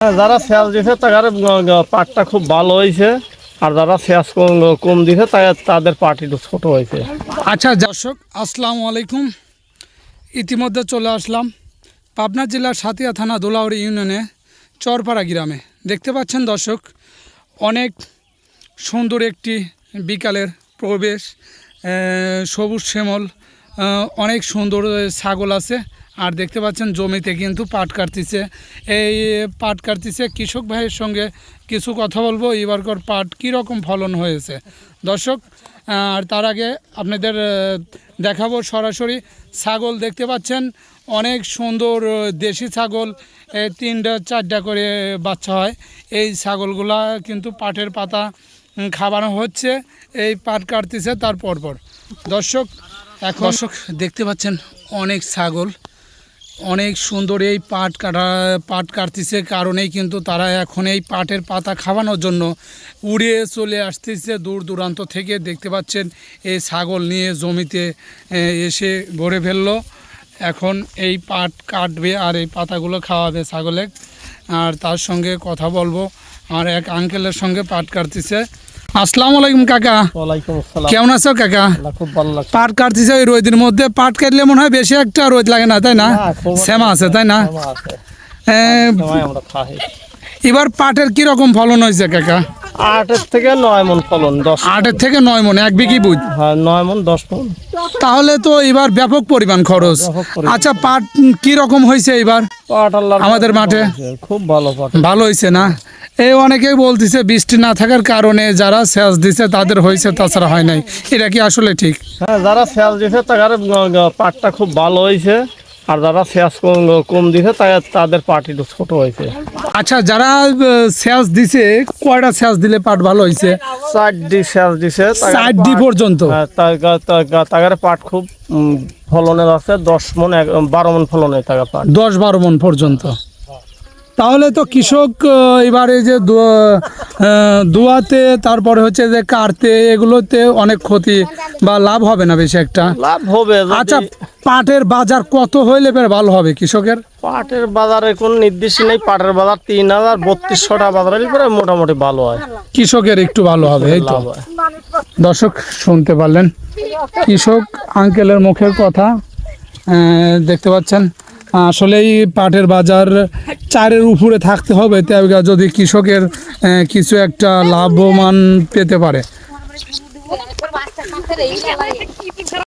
যারা সেচ দিছে তাদের পাটটা খুব ভালো হয়েছে, আর যারা সেচ কম দিছে তাদের পাট একটু ছোট হয়েছে। আচ্ছা দর্শক, আসসালামু আলাইকুম। ইতিমধ্যে চলে আসলাম পাবনা জেলার সাতিয়া থানা দোলাউড়ি ইউনিয়নে চরপাড়া গ্রামে। দেখতে পাচ্ছেন দর্শক, অনেক সুন্দর একটি বিকালের প্রবেশ, সবুজ শ্যামল, অনেক সুন্দর ছাগল আছে। আর দেখতে পাচ্ছেন জমিতে কিন্তু পাট কাটতেছে। এই পাট কাটতেছে কৃষক ভাইয়ের সঙ্গে কিছু কথা বলবো, এবারকার পাট কীরকম ফলন হয়েছে দর্শক। আর তার আগে আপনাদের দেখাবো সরাসরি ছাগল। দেখতে পাচ্ছেন অনেক সুন্দর দেশি ছাগল, 3-4টা করে বাচ্চা হয়। এই ছাগলগুলা কিন্তু পাটের পাতা খাওয়ানো হচ্ছে, এই পাট কাটতেছে তার পরপর দর্শক। এখন দর্শক দেখতে পাচ্ছেন অনেক ছাগল, অনেক সুন্দর এই পাট কাটতেছে, কারণেই কিন্তু তারা এখন এই পাটের পাতা খাওয়ানোর জন্য উড়ে চলে আসতেছে দূর দূরান্ত থেকে। দেখতে পাচ্ছেন এই ছাগল নিয়ে জমিতে এসে ভরে ফেললো। এখন এই পাট কাটবে আর এই পাতাগুলো খাওয়াবে ছাগলে। আর তার সঙ্গে কথা বলবো, আর এক আঙ্কেলের সঙ্গে পাট কাটতেছে। আসসালামু আলাইকুম কাকা। ওয়ালাইকুম আসসালাম। কেমন আছো কাকা? খুব ভালো লাগছে। পাট কাটতেছে ওই রোদের মধ্যে, পাট কাটলে মনে হয় বেশি একটা রোদ লাগে না, তাই না? শ্যামা আছে, তাই না? এবার পাটের কিরকম ফলন হয়েছে কাকা? 8 থেকে 9 মণ ফলন। 8 থেকে 9 মণ, 1 বিঘি বুঝ। হ্যাঁ, 9 মণ 10 মণ। তাহলে তো এবার ব্যাপক পরিমাণ খরচ। আচ্ছা, পাট কি রকম হয়েছে এবার পাট আমাদের মাঠে? খুব ভালো পাট, ভালো হয়েছে না? এই অনেকেই বলতেছে বৃষ্টি না থাকার কারণে যারা সেচ দিছে তাদের হয়েছে, তাছাড়া হয় নাই। এটা কি আসলে ঠিক? হ্যাঁ, যারা সেচ দিছে তাদের পাটটা খুব ভালো হয়েছে, আর যারা সেচ কম দিছে তাদের পাট একটু ছোট হয়েছে। আচ্ছা, যারা সেচ দিছে, কয়টা সেচ দিলে পাট ভালো হয়েছে? 4 সেচ দিছে, 4 পর্যন্ত। তাদের পাট খুব ফলনের আছে। 10 মণ 12 মণ ফলন হয় তাদের পাট। 10-12 মণ পর্যন্ত। তাহলে তো কৃষক এবারে যে দোয়াতে, তারপরে হচ্ছে যে কাটতে, এগুলোতে অনেক ক্ষতি বা লাভ হবে না বেশি একটা? লাভ হবে। আচ্ছা, পাটের বাজার কত হইলে ভালো হবে কৃষকের? পাটের বাজারে কোন নির্দিষ্ট নেই। পাটের বাজার 3000-3200 টাকা বাজার হলে পরে মোটামুটি ভালো হয়, কৃষকের একটু ভালো হবে, এই তো। দর্শক শুনতে পারলেন কৃষক আঙ্কেলের মুখের কথা। দেখতে পাচ্ছেন আসলেই পাটের বাজার 4-এর উপরে থাকতে হবে যদি কৃষকের কিছু একটা লাভবান পেতে পারে।